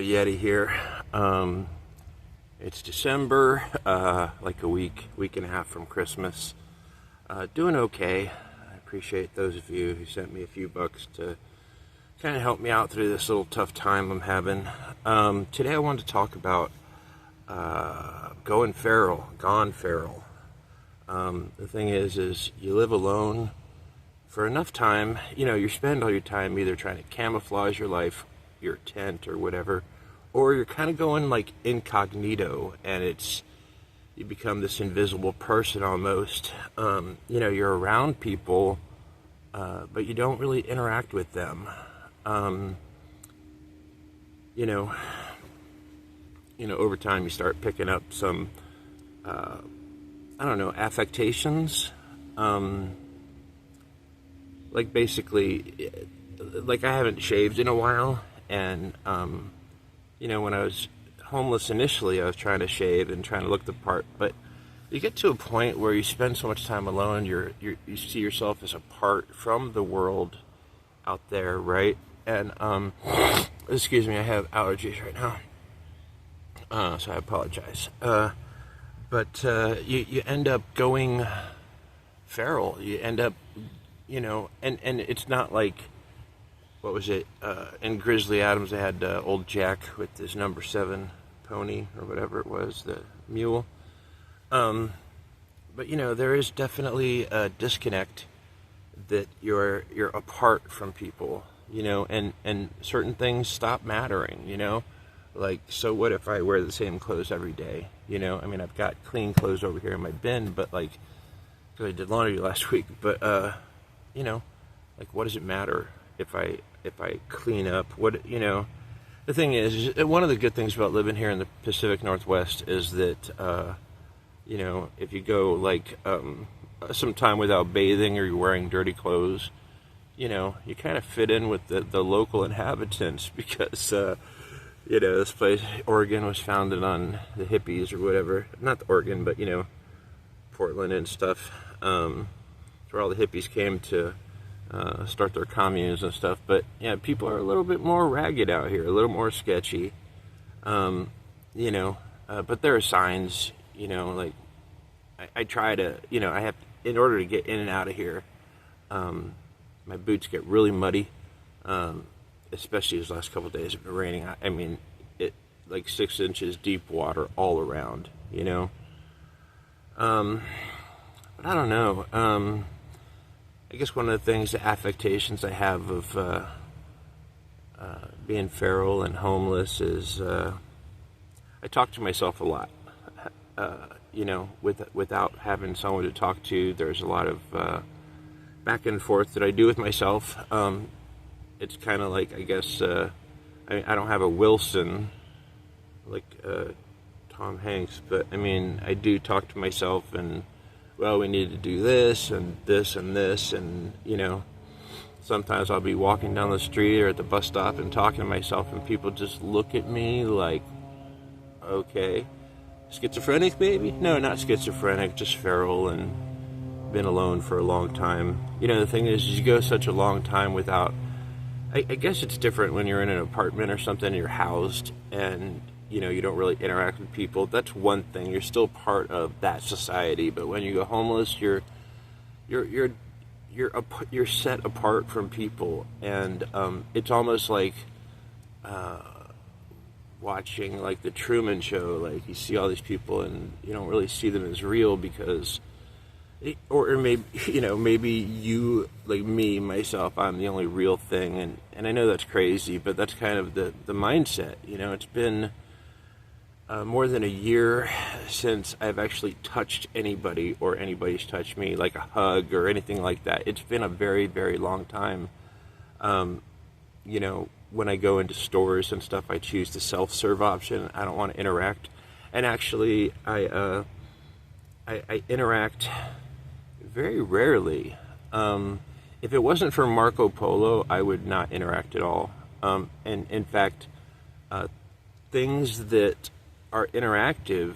Yeti here. It's December, like a week and a half from Christmas. Doing okay. I appreciate those of you who sent me a few bucks to kind of help me out through this little tough time I'm having. Today I wanted to talk about gone feral. The thing is you live alone for enough time. You spend all your time either trying to camouflage your life, your tent or whatever, or you're kind of going like incognito, and you become this invisible person almost. You're around people, but you don't really interact with them. Over time you start picking up some, affectations. Like basically, like I haven't shaved in a while, and when I was homeless initially, I was trying to shave and trying to look the part, but you get to a point where you spend so much time alone, you see yourself as apart from the world out there, right? And excuse me, I have allergies right now, so I apologize. But you end up going feral. You end up, and it's not like, what was it, in Grizzly Adams they had old Jack with his number 7 pony or whatever it was, the mule. But there is definitely a disconnect that you're apart from people, and certain things stop mattering, like, so what if I wear the same clothes every day? I've got clean clothes over here in my bin, but like, because I did laundry last week, but like, what does it matter if I clean up? The thing is, one of the good things about living here in the Pacific Northwest is that if you go like some time without bathing, or you're wearing dirty clothes, you kind of fit in with the local inhabitants, because this place, Oregon, was founded on the hippies or whatever. Not Oregon, but Portland and stuff. It's where all the hippies came to start their communes and stuff. But yeah, people are a little bit more ragged out here, a little more sketchy. But there are signs, like I try to, I have, in order to get in and out of here, my boots get really muddy, especially these last couple of days have been raining. It like 6 inches deep water all around, but I don't know. I guess one of the things, the affectations I have of being feral and homeless is I talk to myself a lot. Without having someone to talk to, there's a lot of back and forth that I do with myself. It's kind of like, I guess, I don't have a Wilson like Tom Hanks, but I do talk to myself, and well, we need to do this and this and this, and sometimes I'll be walking down the street or at the bus stop and talking to myself, and people just look at me like, okay, schizophrenic maybe? No, not schizophrenic, just feral and been alone for a long time. The thing is you go such a long time without, I guess it's different when you're in an apartment or something, and you're housed, and you don't really interact with people. That's one thing. You're still part of that society. But when you go homeless, you're set apart from people, and it's almost like watching like the Truman Show. Like, you see all these people, and you don't really see them as real, because or maybe you, like me, myself, I'm the only real thing, and I know that's crazy, but that's kind of the mindset. It's been more than a year since I've actually touched anybody, or anybody's touched me, like a hug or anything like that. It's been a very, very long time. When I go into stores and stuff, I choose the self-serve option. I don't want to interact, and actually I interact very rarely. If it wasn't for Marco Polo, I would not interact at all. And in fact, things that are interactive,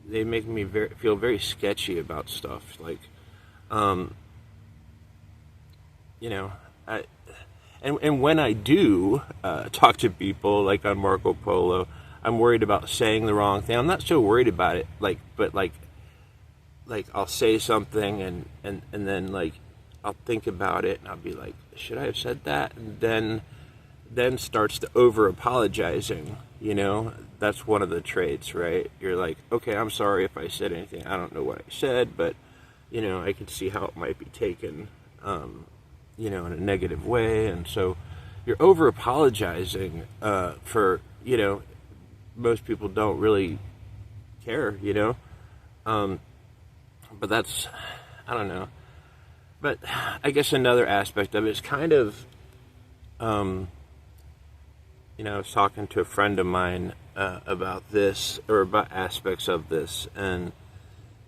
they make me feel very sketchy about stuff. Like, And when I do talk to people like on Marco Polo, I'm worried about saying the wrong thing. I'm not so worried about it, but I'll say something and then like I'll think about it and I'll be like, should I have said that? And then starts the over apologizing. That's one of the traits, right? You're like, okay, I'm sorry if I said anything. I don't know what I said, but I can see how it might be taken, in a negative way. And so you're over apologizing for, most people don't really care, but that's, I don't know. But I guess another aspect of it is kind of, I was talking to a friend of mine about this, or about aspects of this, and,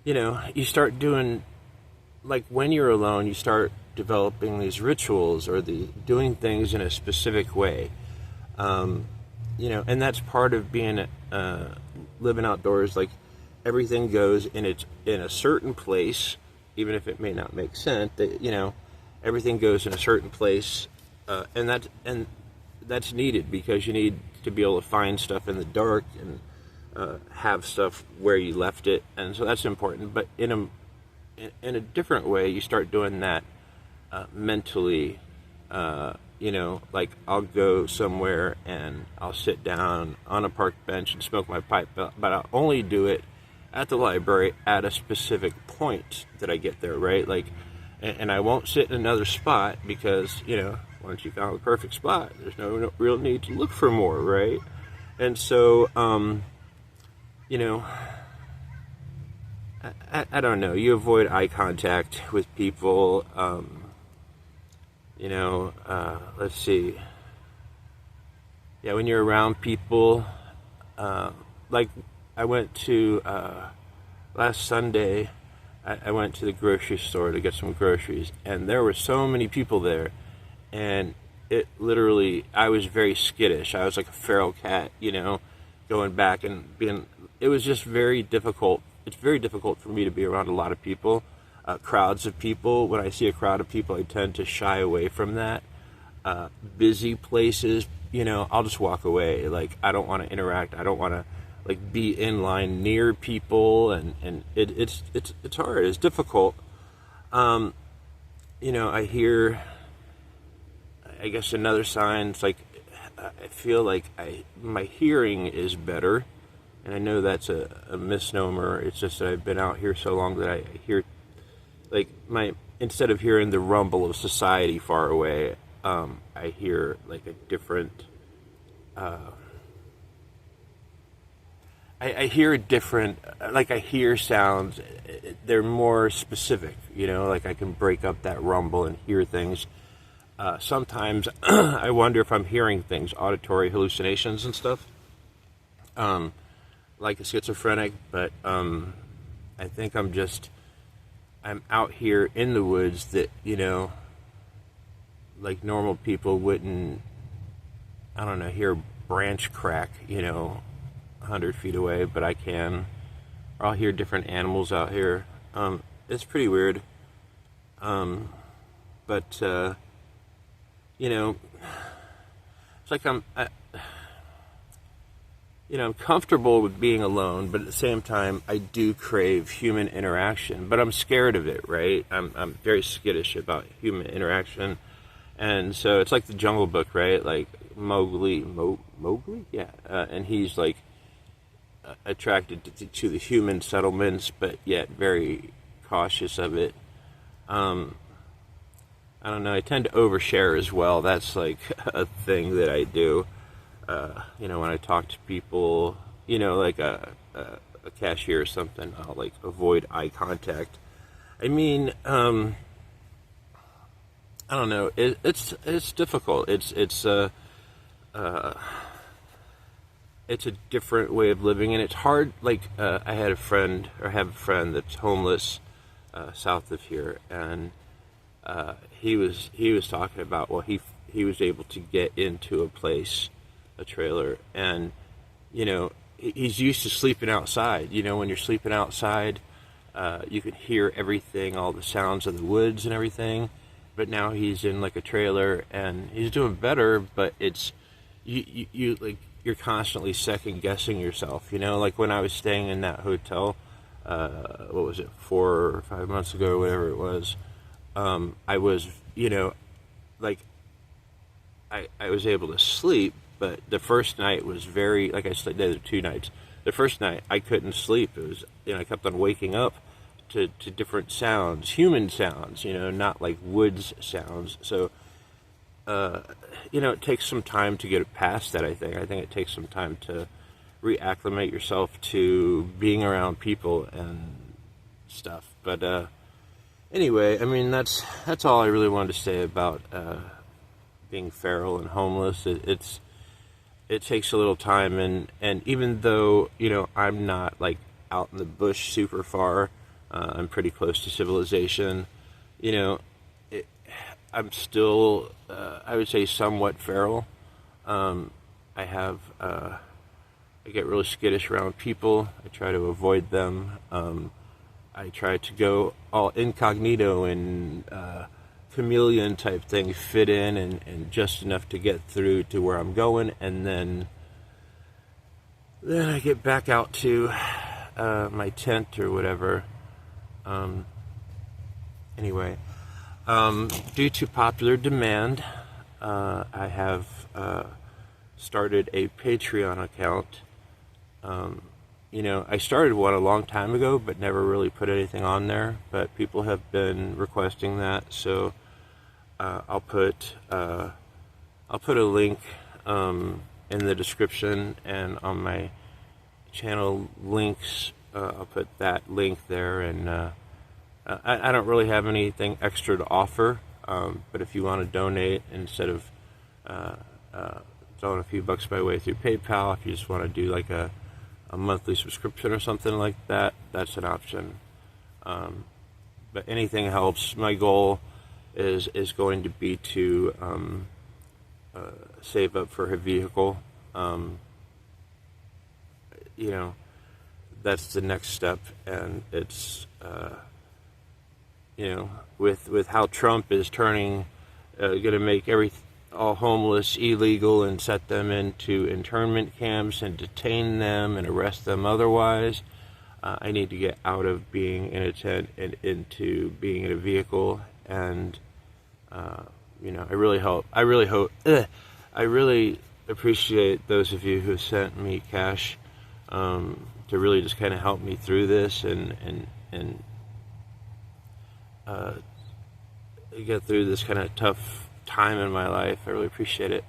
you start doing, like when you're alone, you start developing these rituals or doing things in a specific way, and that's part of being, living outdoors. Like everything goes in a certain place, even if it may not make sense. Everything goes in a certain place, and that's needed because you need to be able to find stuff in the dark and have stuff where you left it, and so that's important. But in a different way, you start doing that mentally. Like I'll go somewhere and I'll sit down on a park bench and smoke my pipe, but I'll only do it at the library at a specific point that I get there, right? Like, and I won't sit in another spot because, once you found the perfect spot, there's no real need to look for more, right? And so, I don't know. You avoid eye contact with people. Let's see. Yeah, when you're around people, like I went to, last Sunday, I went to the grocery store to get some groceries, and there were so many people there, and it literally, I was very skittish. I was like a feral cat, going back and it was just very difficult. It's very difficult for me to be around a lot of people, crowds of people. When I see a crowd of people, I tend to shy away from that. Busy places, I'll just walk away. Like, I don't want to interact. I don't want to be in line near people, and it's hard. It's difficult. I hear, I guess another sign, it's like I feel like my hearing is better, and I know that's a misnomer. It's just that I've been out here so long that I hear, instead of hearing the rumble of society far away, I hear like a different, I hear a different, I hear sounds, they're more specific, like I can break up that rumble and hear things. Sometimes I wonder if I'm hearing things, auditory hallucinations and stuff, like a schizophrenic, but I think I'm out here in the woods that, like normal people wouldn't, I don't know, hear a branch crack, 100 feet away, but I can. Or I'll hear different animals out here. It's pretty weird. But it's like I'm comfortable with being alone, but at the same time, I do crave human interaction. But I'm scared of it, right? I'm very skittish about human interaction, and so it's like the Jungle Book, right? Like Mowgli, yeah, and he's like attracted to the human settlements, but yet very cautious of it. I don't know. I tend to overshare as well. That's like a thing that I do. When I talk to people, like a cashier or something, I'll like avoid eye contact. I mean, I don't know. It's difficult. It's a different way of living, and it's hard. Like I have a friend that's homeless south of here, and he was talking about, well, he was able to get into a trailer, and he's used to sleeping outside. When you're sleeping outside, you can hear everything, all the sounds of the woods and everything, but now he's in like a trailer and he's doing better. But it's you like you're constantly second guessing yourself. You know, like when I was staying in that hotel, what was it, 4 or 5 months ago, or whatever it was. I was, like I was able to sleep, but the first night was very, like I said, there were 2 nights. The first night I couldn't sleep. It was, I kept on waking up to different sounds, human sounds, not like woods sounds. So, it takes some time to get past that, I think. I think it takes some time to reacclimate yourself to being around people and stuff. But, anyway, I mean, that's all I really wanted to say about, being feral and homeless. It takes a little time, and even though I'm not like out in the bush super far, I'm pretty close to civilization. I'm still I would say somewhat feral. I get really skittish around people. I try to avoid them. I try to go all incognito and chameleon type thing, fit in and just enough to get through to where I'm going, and then I get back out to my tent or whatever. Anyway, due to popular demand, I have started a Patreon account. I started one a long time ago, but never really put anything on there. But people have been requesting that, so I'll put a link in the description, and on my channel links, I'll put that link there. And I don't really have anything extra to offer, but if you want to donate instead of throwing a few bucks my way through PayPal, if you just want to do like a monthly subscription or something like that, that's an option. But anything helps. My goal is going to be to save up for a vehicle. That's the next step, and it's with how Trump is turning, going to make all homeless illegal and set them into internment camps and detain them and arrest them otherwise. I need to get out of being in a tent and into being in a vehicle, and I really appreciate those of you who sent me cash to really just kind of help me through this and get through this kind of tough time in my life. I really appreciate it.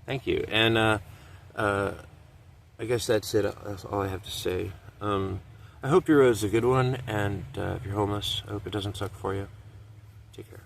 Thank you. And I guess that's it. That's all I have to say. I hope your road's a good one, and if you're homeless, I hope it doesn't suck for you. Take care.